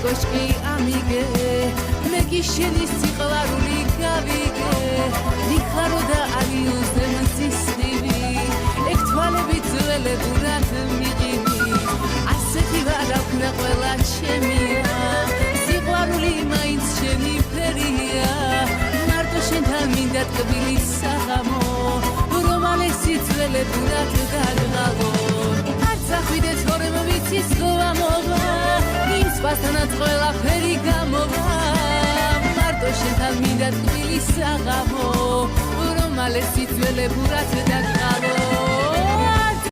კოშკი ამიგე მე კი შენი სიყვარული გავიგე ნიხარო და არიუზე მზისხივი ეგ თვალებით ძველებურად მიყივი ასეთი ვარ აქვნა ყველა ჩემია სიყვარული მაინც შენი ფერია მარტო შენთან მინდა ტკბილი საღამო რომალესი ძველებურად გაგღალო არც ახვიდე თორემ ვიცი სლამოვა იმ სხვასთანაც ყველაფერი გამოვა მარტო შენთან მინდა ტკბილი საღამო რომალესი ძველებურად გაგღალო